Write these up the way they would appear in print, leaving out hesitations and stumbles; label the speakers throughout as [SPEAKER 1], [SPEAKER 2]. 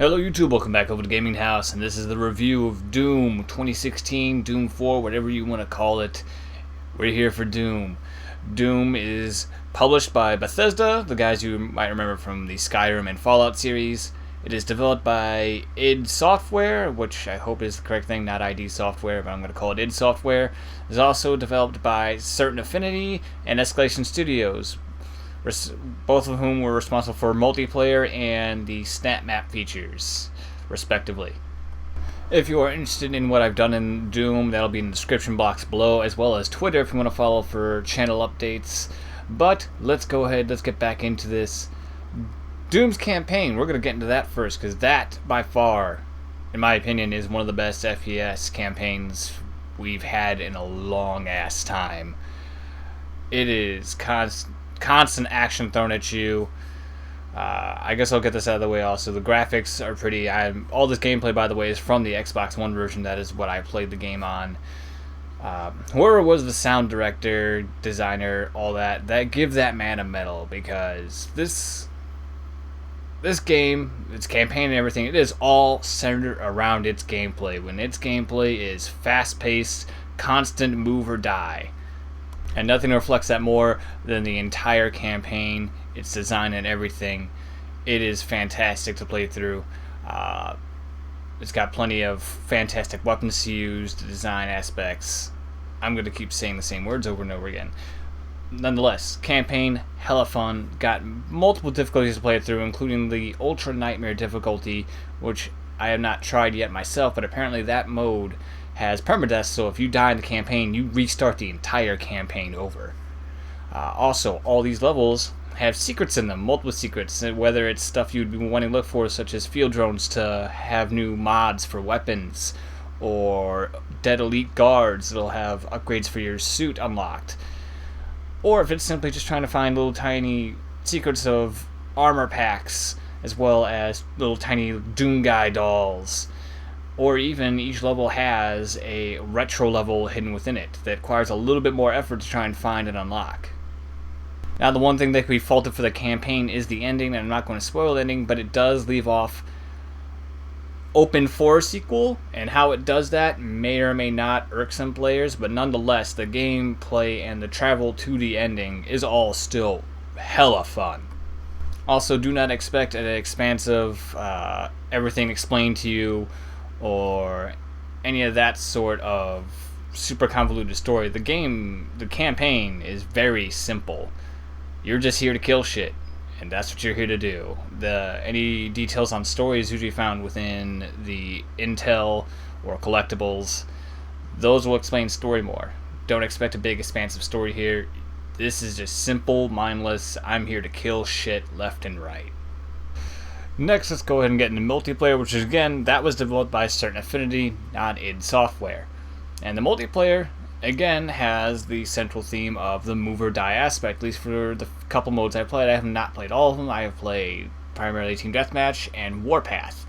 [SPEAKER 1] Hello YouTube, welcome back over to Gaming House, and this is the review of Doom 2016, Doom 4, whatever you want to call it. We're here for Doom. Doom is published by Bethesda, the guys you might remember from the Skyrim and Fallout series. It is developed by id Software, which I hope is the correct thing, not ID Software, but I'm going to call it id Software. It is also developed by Certain Affinity and Escalation Studios, both of whom were responsible for multiplayer and the SnapMap features, respectively. If you are interested in what I've done in Doom, that'll be in the description box below, as well as Twitter if you want to follow for channel updates. But let's get back into this. Doom's campaign, we're going to get into that first, because that, by far, in my opinion, is one of the best FPS campaigns we've had in a long-ass time. It is constant action thrown at you. I guess I'll get this out of the way also. The graphics are pretty. All this gameplay, by the way, is from the Xbox One version. That is what I played the game on. Whoever was the sound director, designer, all that give that man a medal, because this game, its campaign and everything, it is all centered around its gameplay. When its gameplay is fast-paced, constant move or die. And nothing reflects that more than the entire campaign, its design and everything. It is fantastic to play through. It's got plenty of fantastic weapons to use, the design aspects. I'm going to keep saying the same words over and over again. Nonetheless, campaign, hella fun. Got multiple difficulties to play through, including the Ultra Nightmare difficulty, which I have not tried yet myself, but apparently that mode has permadeath, so if you die in the campaign, you restart the entire campaign over. Also, all these levels have secrets in them, multiple secrets, whether it's stuff you'd be wanting to look for, such as field drones to have new mods for weapons, or dead elite guards that'll have upgrades for your suit unlocked, or if it's simply just trying to find little tiny secrets of armor packs, as well as little tiny Doom Guy dolls. Or even each level has a retro level hidden within it that requires a little bit more effort to try and find and unlock. Now, the one thing that could be faulted for the campaign is the ending, and I'm not going to spoil the ending, but it does leave off open for a sequel, and how it does that may or may not irk some players, but nonetheless, the gameplay and the travel to the ending is all still hella fun. Also, do not expect an expansive, everything explained to you, or any of that sort of super convoluted story. The campaign is very simple. You're just here to kill shit, and that's what you're here to do. Any details on story is usually found within the intel or collectibles. Those will explain story more. Don't expect a big expansive story here. This is just simple, mindless, I'm here to kill shit left and right. Next, let's go ahead and get into multiplayer, which is, again, that was developed by Certain Affinity, not id Software. And the multiplayer, again, has the central theme of the move or die aspect, at least for the couple modes I've played. I have not played all of them. I have played primarily Team Deathmatch and Warpath.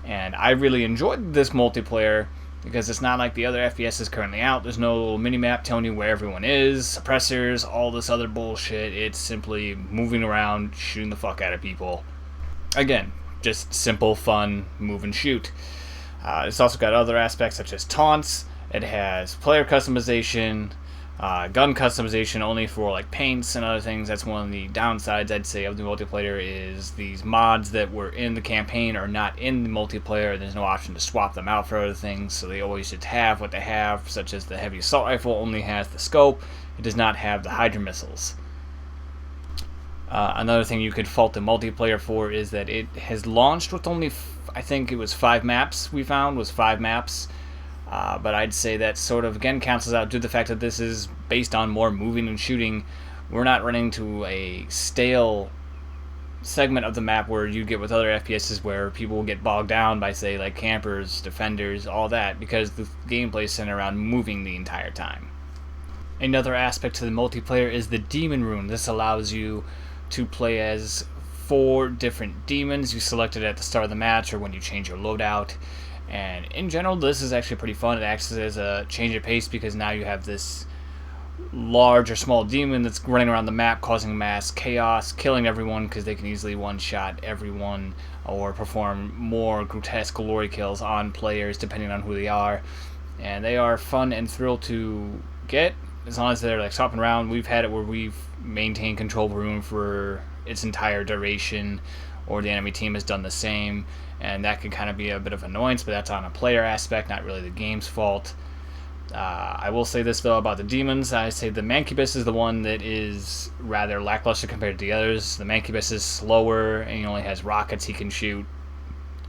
[SPEAKER 1] And I really enjoyed this multiplayer because it's not like the other FPSs currently out. There's no little mini-map telling you where everyone is, suppressors, all this other bullshit. It's simply moving around, shooting the fuck out of people. Again, just simple, fun, move and shoot. It's also got other aspects such as taunts. It has player customization, gun customization only for like paints and other things. That's one of the downsides, I'd say, of the multiplayer, is these mods that were in the campaign are not in the multiplayer. There's no option to swap them out for other things, so they always just have what they have, such as the heavy assault rifle only has the scope. It does not have the Hydra missiles. Another thing you could fault the multiplayer for is that it has launched with only, I think it was 5 maps we found, was 5 maps. But I'd say that sort of, again, cancels out due to the fact that this is based on more moving and shooting. We're not running to a stale segment of the map where you get with other FPSs where people will get bogged down by, say, like campers, defenders, all that, because the gameplay is centered around moving the entire time. Another aspect to the multiplayer is the demon rune. This allows you to play as 4 different demons. You select it at the start of the match or when you change your loadout. And in general, this is actually pretty fun. It acts as a change of pace because now you have this large or small demon that's running around the map causing mass chaos, killing everyone because they can easily one-shot everyone or perform more grotesque glory kills on players depending on who they are. And they are fun and thrilled to get as long as they're like stopping around. We've had it where we've maintained control of a room for its entire duration, or the enemy team has done the same, and that can kind of be a bit of annoyance, but that's on a player aspect, not really the game's fault. I will say this though about the demons. I say the Mancubus is the one that is rather lackluster compared to the others. The Mancubus is slower and he only has rockets he can shoot,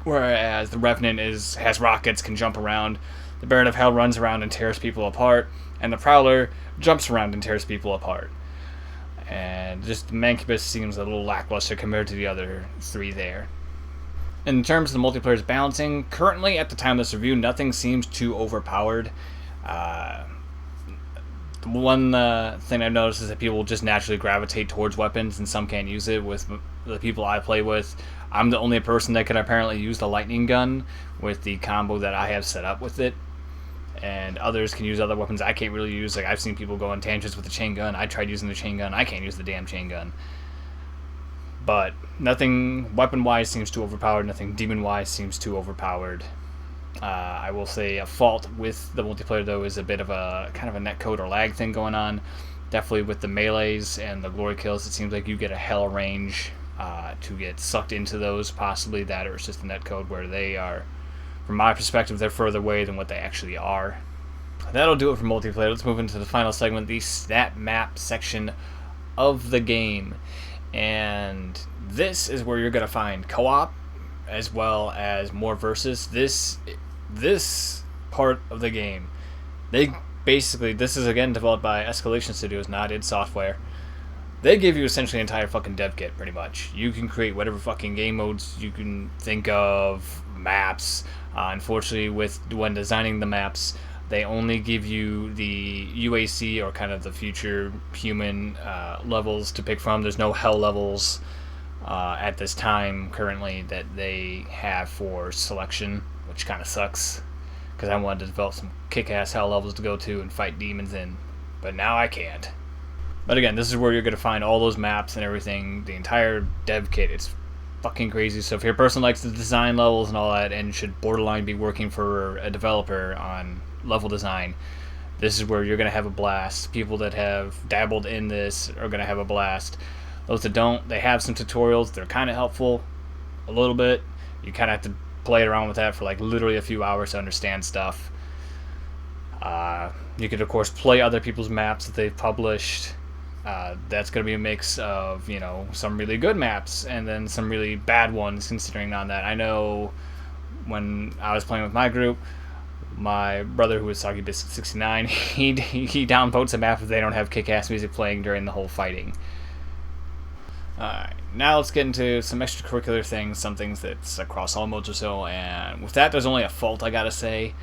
[SPEAKER 1] whereas the Revenant has rockets, can jump around. The Baron of Hell runs around and tears people apart, and the Prowler jumps around and tears people apart. And just the Mancubus seems a little lackluster compared to the other three there. In terms of the multiplayer's balancing, currently at the time of this review, nothing seems too overpowered. The one thing I've noticed is that people just naturally gravitate towards weapons, and some can't use it. With the people I play with, I'm the only person that can apparently use the lightning gun with the combo that I have set up with it. And others can use other weapons I can't really use. Like, I've seen people go on tangents with the chain gun. I tried using the chain gun. I can't use the damn chain gun. But nothing weapon-wise seems too overpowered. Nothing demon-wise seems too overpowered. I will say a fault with the multiplayer, though, is a bit of a kind of a netcode or lag thing going on. Definitely with the melees and the glory kills, it seems like you get a hell range to get sucked into those. Possibly that, or it's just a netcode where they are, from my perspective, they're further away than what they actually are. That'll do it for multiplayer. Let's move into the final segment, the SnapMap section of the game. And this is where you're going to find co-op as well as more versus. This part of the game, this is again developed by Escalation Studios, not id Software. They give you essentially an entire fucking dev kit, pretty much. You can create whatever fucking game modes you can think of, maps. Unfortunately, when designing the maps, they only give you the UAC, or kind of the future human levels to pick from. There's no hell levels at this time currently that they have for selection, which kind of sucks, because I wanted to develop some kick-ass hell levels to go to and fight demons in, but now I can't. But again, this is where you're going to find all those maps and everything, the entire dev kit. It's fucking crazy. So if you're a person who likes the design levels and all that, and should borderline be working for a developer on level design, this is where you're going to have a blast. People that have dabbled in this are going to have a blast. Those that don't, they have some tutorials. They're kind of helpful a little bit. You kind of have to play around with that for like literally a few hours to understand stuff. You could of course play other people's maps that they've published. That's going to be a mix of, some really good maps and then some really bad ones, considering on that. I know when I was playing with my group, my brother, who was Soggy Biscuit 69, he downvotes a map if they don't have kick-ass music playing during the whole fighting. Alright, now let's get into some extracurricular things, some things that's across all modes or so, and with that there's only a fault I gotta say,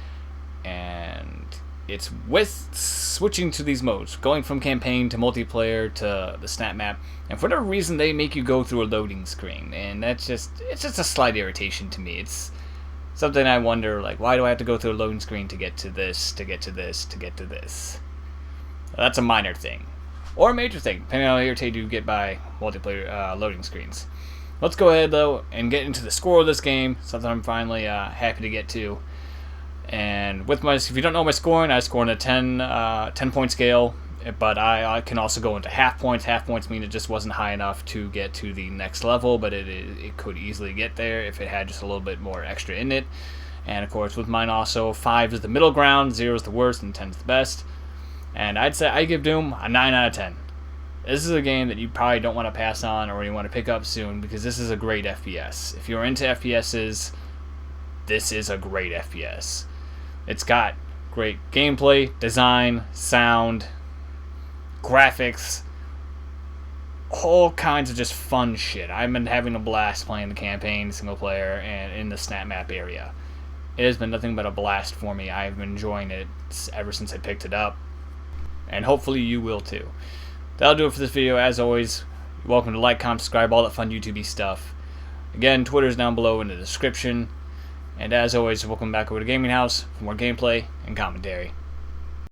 [SPEAKER 1] and it's with switching to these modes, going from campaign to multiplayer to the SnapMap, and for whatever reason they make you go through a loading screen, and it's just a slight irritation to me. It's something I wonder, like, why do I have to go through a loading screen to get to this, to get to this, to get to this? That's a minor thing. Or a major thing, depending on how irritated you get by multiplayer loading screens. Let's go ahead, though, and get into the score of this game, something I'm finally happy to get to. And with if you don't know my scoring, I score in a 10-point scale, but I can also go into half points. Half points mean it just wasn't high enough to get to the next level, but it could easily get there if it had just a little bit more extra in it. And of course, with mine also, 5 is the middle ground, 0 is the worst, and 10 is the best. And I'd say I give Doom a 9 out of 10. This is a game that you probably don't want to pass on or you want to pick up soon, because this is a great FPS. If you're into FPSs, this is a great FPS. It's got great gameplay, design, sound, graphics, all kinds of just fun shit. I've been having a blast playing the campaign, single player, and in the SnapMap area. It has been nothing but a blast for me. I've been enjoying it ever since I picked it up, and hopefully you will too. That'll do it for this video. As always, you're welcome to like, comment, subscribe, all that fun YouTube-y stuff. Again, Twitter's down below in the description. And as always, welcome back over to Gaming House for more gameplay and commentary.